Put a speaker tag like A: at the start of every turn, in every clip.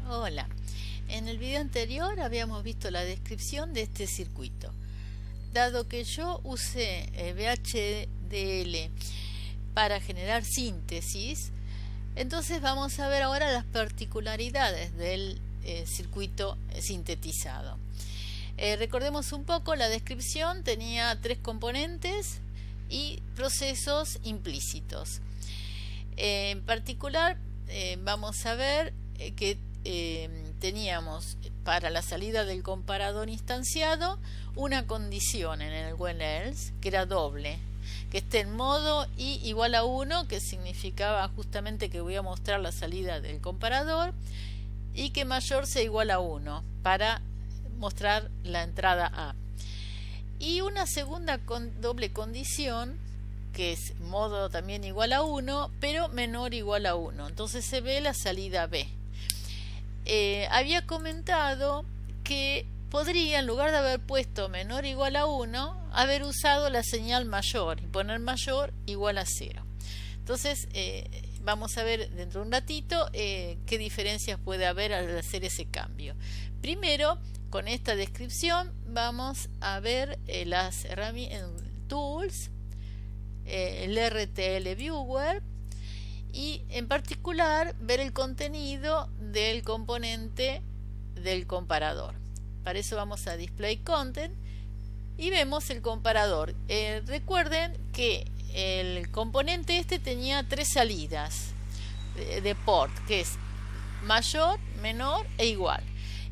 A: Hola, en el video anterior habíamos visto la descripción de este circuito. Dado que yo usé VHDL para generar síntesis, entonces vamos a ver ahora las particularidades del circuito sintetizado. Recordemos un poco, la descripción tenía tres componentes y procesos implícitos. En particular, vamos a ver que teníamos para la salida del comparador instanciado una condición en el when else que era doble, que esté en modo i igual a 1, que significaba justamente que voy a mostrar la salida del comparador, y que mayor sea igual a 1 para mostrar la entrada A. Y una segunda doble condición que es modo también igual a 1, pero menor igual a 1. Entonces se ve la salida B. Había comentado que podría, en lugar de haber puesto menor igual a 1, haber usado la señal mayor y poner mayor igual a 0. Entonces vamos a ver dentro de un ratito qué diferencias puede haber al hacer ese cambio. Primero, con esta descripción vamos a ver las herramientas Tools, el RTL Viewer, y en particular ver el contenido del componente del comparador. Para eso vamos a Display Content y vemos el comparador. Recuerden que el componente este tenía tres salidas de port, que es mayor, menor e igual.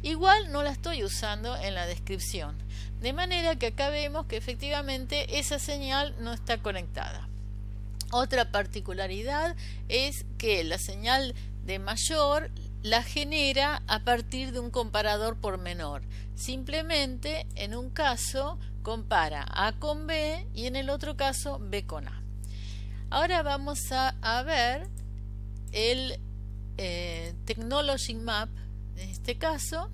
A: Igual no la estoy usando en la descripción, de manera que acá vemos que efectivamente esa señal no está conectada. Otra particularidad es que la señal de mayor la genera a partir de un comparador por menor. Simplemente en un caso compara A con B y en el otro caso B con A. Ahora vamos a ver el Technology Map, en este caso,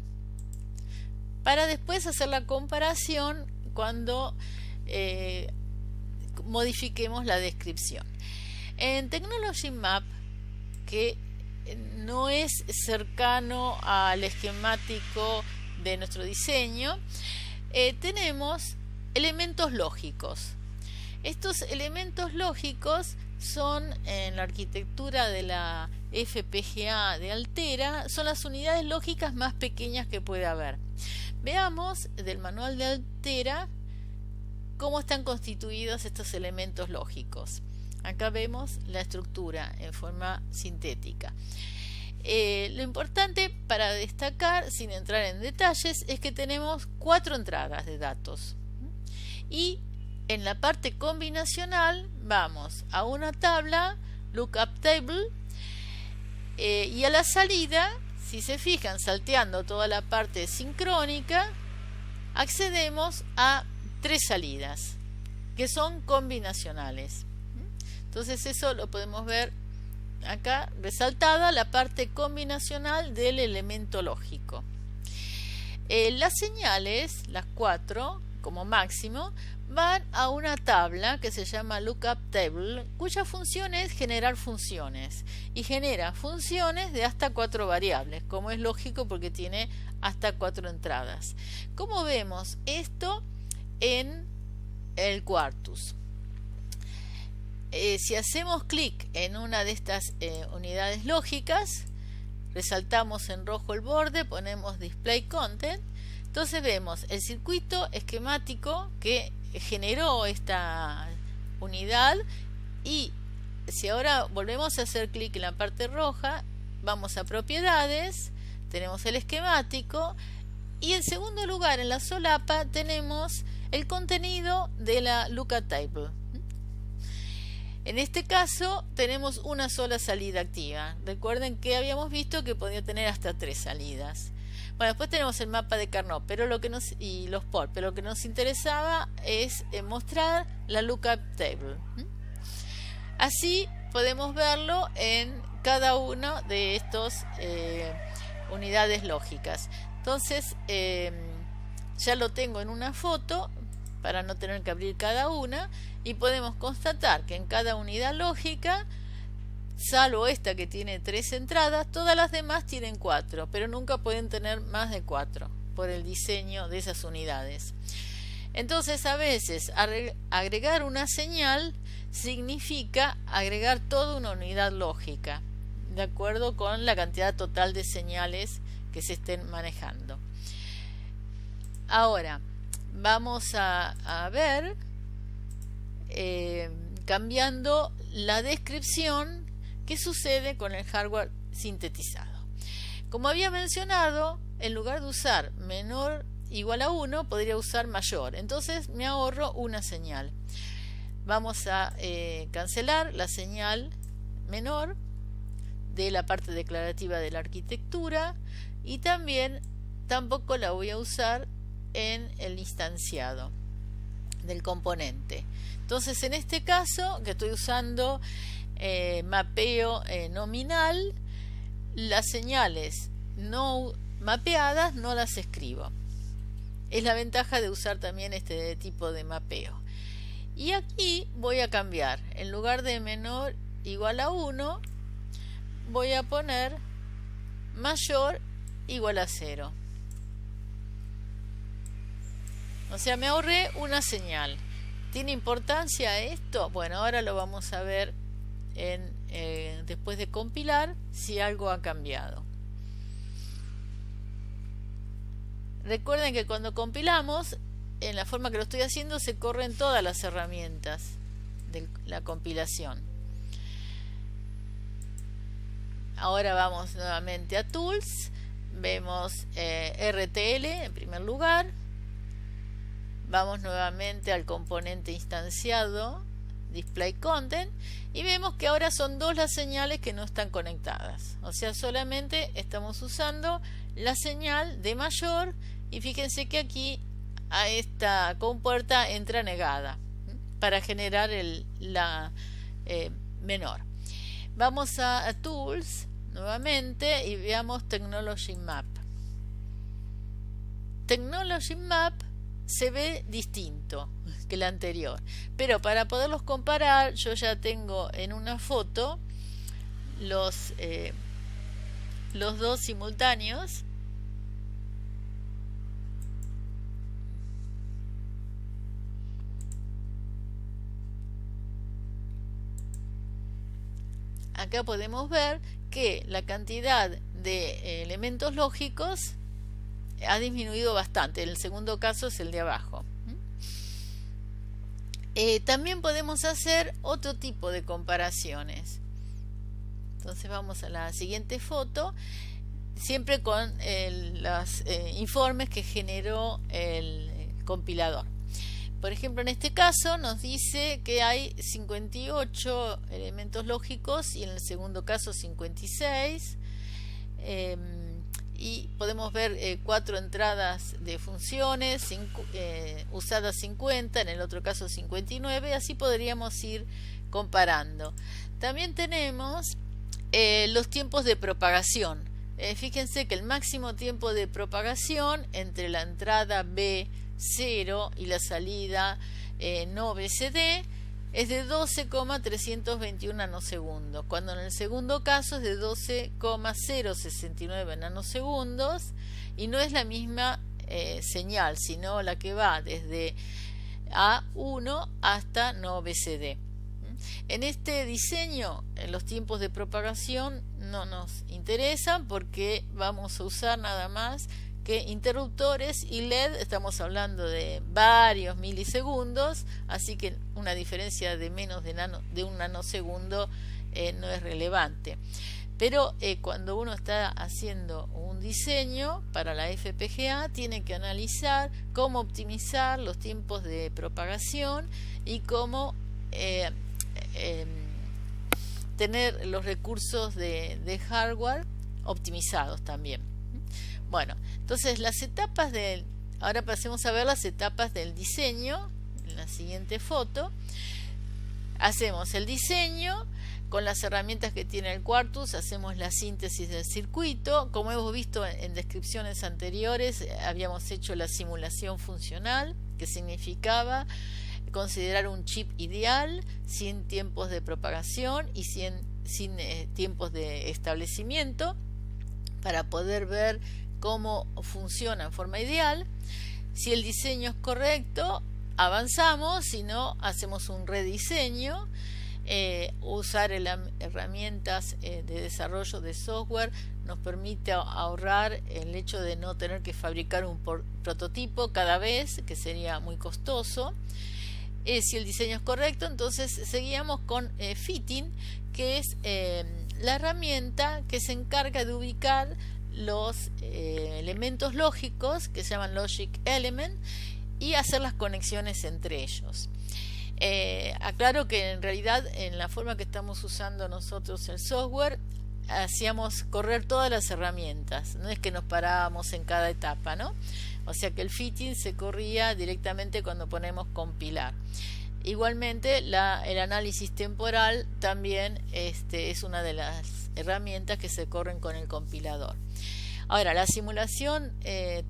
A: para después hacer la comparación cuando modifiquemos la descripción. En Technology Map, que no es cercano al esquemático de nuestro diseño, tenemos elementos lógicos. Estos elementos lógicos son, en la arquitectura de la FPGA de Altera, son las unidades lógicas más pequeñas que puede haber. Veamos del manual de Altera cómo están constituidos estos elementos lógicos. Acá vemos la estructura en forma sintética. Lo importante para destacar, sin entrar en detalles, es que tenemos 4 entradas de datos. Y en la parte combinacional vamos a una tabla, Lookup Table, y a la salida, si se fijan, salteando toda la parte sincrónica, accedemos a 3 salidas, que son combinacionales. Entonces eso lo podemos ver acá resaltada, la parte combinacional del elemento lógico. Las señales, las 4 como máximo, van a una tabla que se llama Lookup Table, cuya función es generar funciones, y genera funciones de hasta 4 variables, como es lógico porque tiene hasta 4 entradas. ¿Cómo vemos esto en el Quartus? Si hacemos clic en una de estas unidades lógicas, resaltamos en rojo el borde, ponemos Display Content, entonces vemos el circuito esquemático que generó esta unidad, y si ahora volvemos a hacer clic en la parte roja, vamos a propiedades, tenemos el esquemático, y en segundo lugar en la solapa tenemos el contenido de la Lookup Table. En este caso tenemos una sola salida activa. Recuerden que habíamos visto que podía tener hasta 3 salidas. Bueno, después tenemos el mapa de Carnot, y los ports, pero lo que nos interesaba es mostrar la Lookup Table. Así podemos verlo en cada uno de estas unidades lógicas. Entonces ya lo tengo en una foto para no tener que abrir cada una, y podemos constatar que en cada unidad lógica salvo esta que tiene 3 entradas, todas las demás tienen 4, pero nunca pueden tener más de 4 por el diseño de esas unidades. Entonces, a veces agregar una señal significa agregar toda una unidad lógica, de acuerdo con la cantidad total de señales que se estén manejando. Ahora, vamos a ver, cambiando la descripción, qué sucede con el hardware sintetizado. Como había mencionado, en lugar de usar menor igual a 1, podría usar mayor. Entonces me ahorro una señal. Vamos a cancelar la señal menor de la parte declarativa de la arquitectura y tampoco la voy a usar en el instanciado del componente. Entonces, en este caso, que estoy usando mapeo nominal, las señales no mapeadas no las escribo. Es la ventaja de usar también este tipo de mapeo. Y aquí voy a cambiar, en lugar de menor igual a 1, voy a poner mayor igual a 0. O sea, me ahorré una señal. ¿Tiene importancia esto? Bueno, ahora lo vamos a ver después de compilar si algo ha cambiado. Recuerden que cuando compilamos, en la forma que lo estoy haciendo, se corren todas las herramientas de la compilación. Ahora vamos nuevamente a Tools, vemos RTL en primer lugar, vamos nuevamente al componente instanciado, Display Content, y vemos que ahora son 2 las señales que no están conectadas. O sea, solamente estamos usando la señal de mayor, y fíjense que aquí a esta compuerta entra negada para generar la menor. Vamos a Tools nuevamente y veamos Technology Map. Technology Map se ve distinto que el anterior, pero para poderlos comparar, yo ya tengo en una foto los dos simultáneos. Acá podemos ver que la cantidad de elementos lógicos ha disminuido bastante. El segundo caso es el de abajo. También podemos hacer otro tipo de comparaciones. Entonces vamos a la siguiente foto, siempre con los informes que generó el compilador. Por ejemplo, en este caso nos dice que hay 58 elementos lógicos y en el segundo caso 56. Y podemos ver 4 entradas de funciones, usadas 50, en el otro caso 59, así podríamos ir comparando. También tenemos los tiempos de propagación. Fíjense que el máximo tiempo de propagación entre la entrada B0 y la salida no BCD es de 12,321 nanosegundos, cuando en el segundo caso es de 12,069 nanosegundos, y no es la misma señal, sino la que va desde A1 hasta no BCD. En este diseño, los tiempos de propagación no nos interesan porque vamos a usar nada más que interruptores y LED. Estamos hablando de varios milisegundos, así que una diferencia de menos de un nanosegundo no es relevante. Pero cuando uno está haciendo un diseño para la FPGA, tiene que analizar cómo optimizar los tiempos de propagación y cómo tener los recursos de hardware optimizados también. Bueno, entonces ahora pasemos a ver las etapas del diseño. En la siguiente foto hacemos el diseño con las herramientas que tiene el Quartus, hacemos la síntesis del circuito. Como hemos visto en descripciones anteriores, habíamos hecho la simulación funcional, que significaba considerar un chip ideal sin tiempos de propagación y sin sin tiempos de establecimiento, para poder ver cómo funciona en forma ideal. Si el diseño es correcto, avanzamos; si no, hacemos un rediseño. Usar herramientas de desarrollo de software nos permite ahorrar el hecho de no tener que fabricar un prototipo cada vez, que sería muy costoso. Si el diseño es correcto, entonces seguíamos con Fitting, que es la herramienta que se encarga de ubicar los elementos lógicos, que se llaman Logic Element, y hacer las conexiones entre ellos. Aclaro que en realidad, en la forma que estamos usando nosotros el software, hacíamos correr todas las herramientas, no es que nos parábamos en cada etapa, ¿no? O sea que el fitting se corría directamente cuando ponemos compilar. Igualmente el análisis temporal también es una de las herramientas que se corren con el compilador. Ahora, la simulación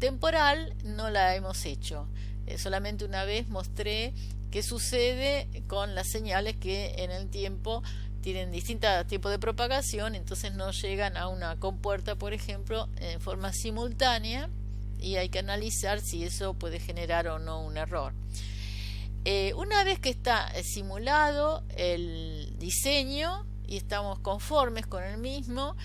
A: temporal no la hemos hecho. Solamente una vez mostré qué sucede con las señales que en el tiempo tienen distintos tipos de propagación, entonces no llegan a una compuerta, por ejemplo, en forma simultánea, y hay que analizar si eso puede generar o no un error. Una vez que está simulado el diseño y estamos conformes con el mismo,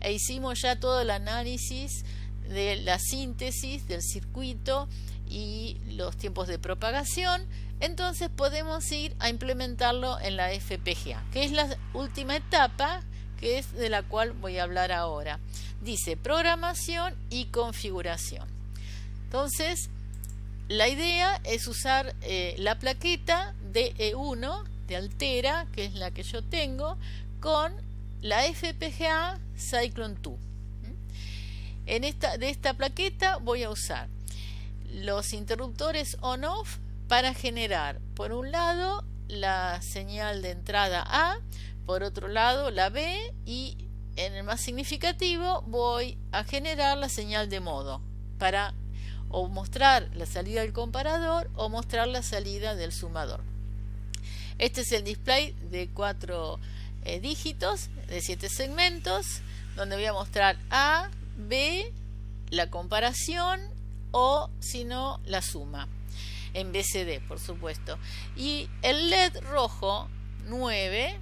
A: hicimos ya todo el análisis de la síntesis del circuito y los tiempos de propagación, entonces podemos ir a implementarlo en la FPGA, que es la última etapa, que es de la cual voy a hablar ahora. Dice programación y configuración. Entonces, la idea es usar la plaqueta DE1 de Altera, que es la que yo tengo, con la FPGA Cyclone 2. De esta plaqueta voy a usar los interruptores on-off para generar, por un lado, la señal de entrada A, por otro lado la B, y en el más significativo voy a generar la señal de modo para o mostrar la salida del comparador o mostrar la salida del sumador. Este es el display de 4 dígitos de 7 segmentos, donde voy a mostrar A, B, la comparación, o si no, la suma en BCD, por supuesto. Y el LED rojo 9,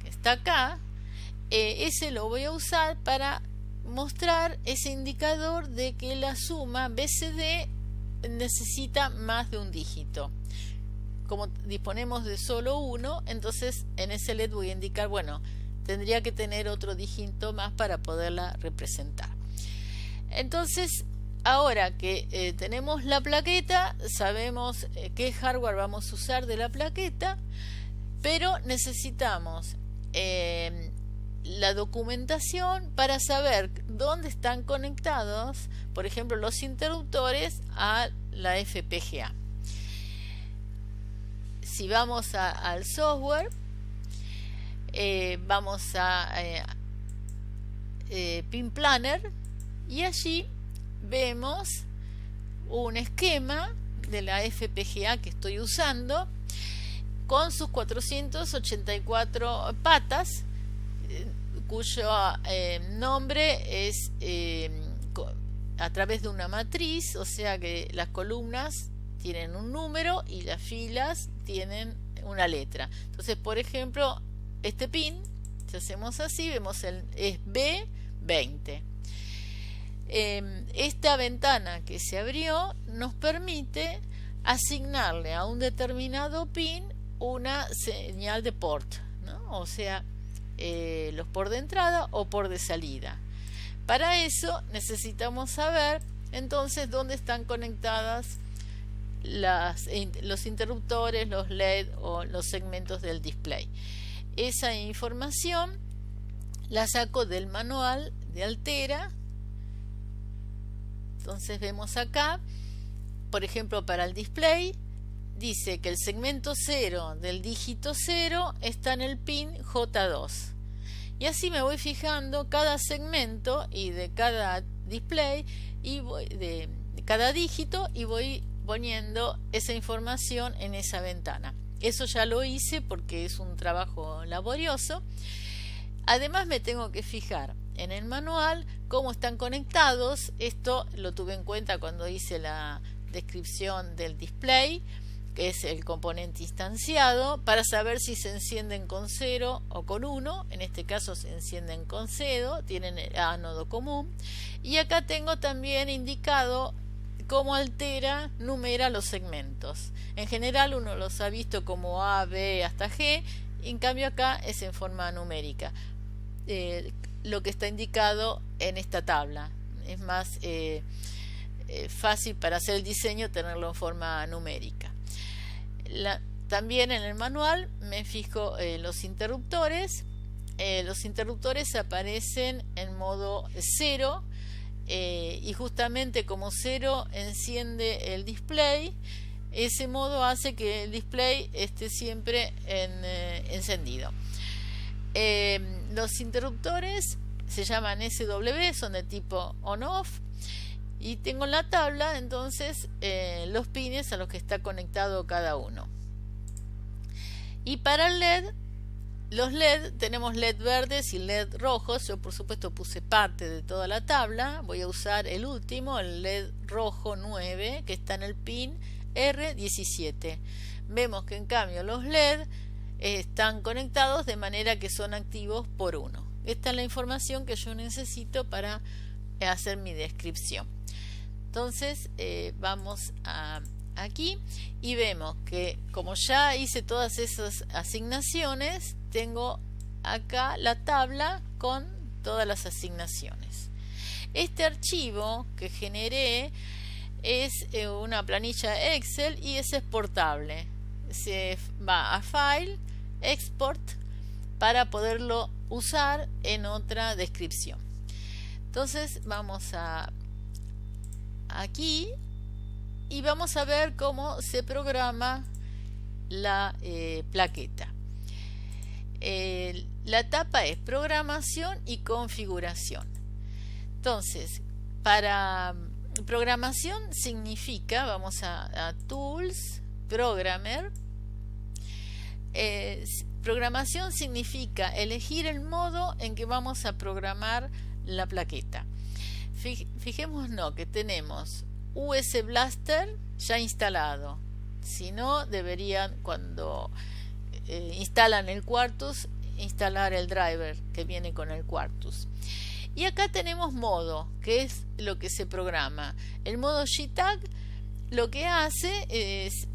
A: que está acá, ese lo voy a usar para mostrar ese indicador de que la suma BCD necesita más de un dígito. Como disponemos de solo uno, entonces en ese LED voy a indicar, bueno, tendría que tener otro dígito más para poderla representar. Entonces, ahora que tenemos la plaqueta, sabemos qué hardware vamos a usar de la plaqueta, pero necesitamos la documentación para saber dónde están conectados, por ejemplo, los interruptores a la FPGA. Si vamos al software, vamos a Pin Planner, y allí vemos un esquema de la FPGA que estoy usando con sus 484 patas, cuyo nombre es a través de una matriz, o sea que las columnas tienen un número y las filas tienen una letra. Entonces, por ejemplo, este pin, si hacemos así, vemos es B20. Esta ventana que se abrió nos permite asignarle a un determinado pin una señal de port, ¿no? O sea, los por de entrada o por de salida. Para eso necesitamos saber entonces dónde están conectadas los interruptores, los LED o los segmentos del display. Esa información la saco del manual de Altera. Entonces vemos acá, por ejemplo, para el display dice que el segmento 0 del dígito 0 está en el pin J2, y así me voy fijando cada segmento y de cada display y de cada dígito, y voy poniendo esa información en esa ventana. Eso ya lo hice porque es un trabajo laborioso. Además me tengo que fijar en el manual cómo están conectados. Esto lo tuve en cuenta cuando hice la descripción del display, que es el componente instanciado, para saber si se encienden con 0 o con 1. En este caso se encienden con 0, tienen el ánodo común. Y acá tengo también indicado cómo numera los segmentos. En general uno los ha visto como A, B hasta G, y en cambio acá es en forma numérica. Lo que está indicado en esta tabla es más fácil para hacer el diseño tenerlo en forma numérica. También en el manual me fijo los interruptores. Los interruptores aparecen en modo 0 y justamente como 0 enciende el display, ese modo hace que el display esté siempre encendido. Los interruptores se llaman SW, son de tipo on-off, y tengo en la tabla entonces los pines a los que está conectado cada uno. Y para el LED, los LED, tenemos LED verdes y LED rojos. Yo por supuesto puse parte de toda la tabla. Voy a usar el último, el LED rojo 9, que está en el pin R17. Vemos que en cambio los LED están conectados de manera que son activos por 1. Esta es la información que yo necesito para hacer mi descripción. Entonces vamos aquí y vemos que como ya hice todas esas asignaciones, tengo acá la tabla con todas las asignaciones. Este archivo que generé es una planilla Excel y es exportable. Se va a File, Export, para poderlo usar en otra descripción. Entonces vamos aquí y vamos a ver cómo se programa la plaqueta. La etapa es programación y configuración. Entonces, para programación significa, vamos a Tools, Programmer. Programación significa elegir el modo en que vamos a programar la plaqueta. Fijémonos que tenemos US Blaster ya instalado. Si no, deberían, cuando instalan el Quartus, instalar el driver que viene con el Quartus. Y acá tenemos modo, que es lo que se programa. El modo JTAG lo que hace es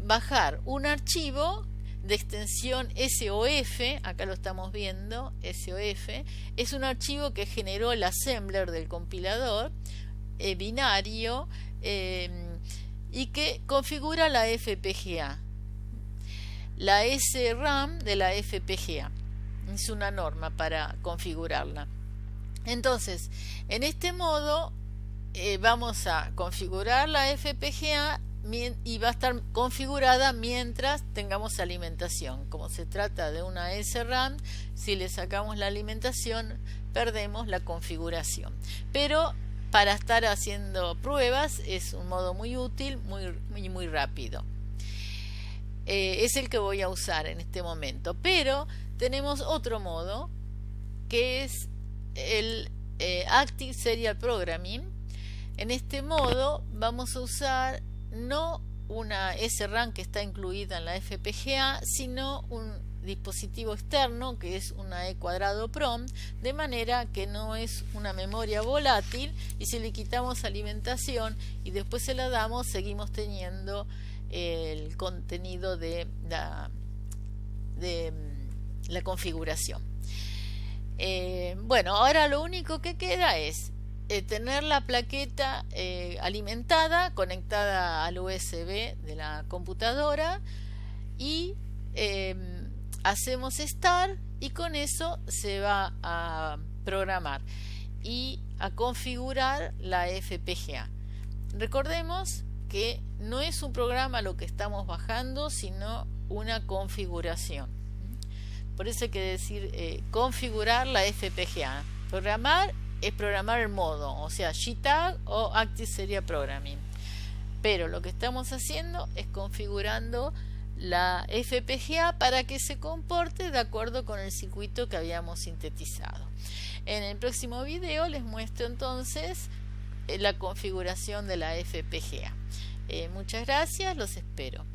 A: bajar un archivo de extensión SOF, acá lo estamos viendo, SOF, es un archivo que generó el assembler del compilador, binario, y que configura la FPGA, la SRAM de la FPGA. Es una norma para configurarla. Entonces, en este modo vamos a configurar la FPGA y va a estar configurada mientras tengamos alimentación. Como se trata de una SRAM, si le sacamos la alimentación, perdemos la configuración. Pero para estar haciendo pruebas es un modo muy útil, muy rápido. Es el que voy a usar en este momento. Pero tenemos otro modo que es el Active Serial Programming. En este modo vamos a usar no una SRAM que está incluida en la FPGA, sino un dispositivo externo que es una E² PROM, de manera que no es una memoria volátil, y si le quitamos alimentación y después se la damos, seguimos teniendo el contenido de la configuración. Bueno, ahora lo único que queda es tener la plaqueta alimentada, conectada al USB de la computadora, y hacemos Start, y con eso se va a programar y a configurar la FPGA. Recordemos que no es un programa lo que estamos bajando, sino una configuración. Por eso hay que decir configurar la FPGA. Programar es programar el modo, o sea, JTAG o Active Serial Programming. Pero lo que estamos haciendo es configurando la FPGA para que se comporte de acuerdo con el circuito que habíamos sintetizado. En el próximo video les muestro entonces la configuración de la FPGA. Muchas gracias, los espero.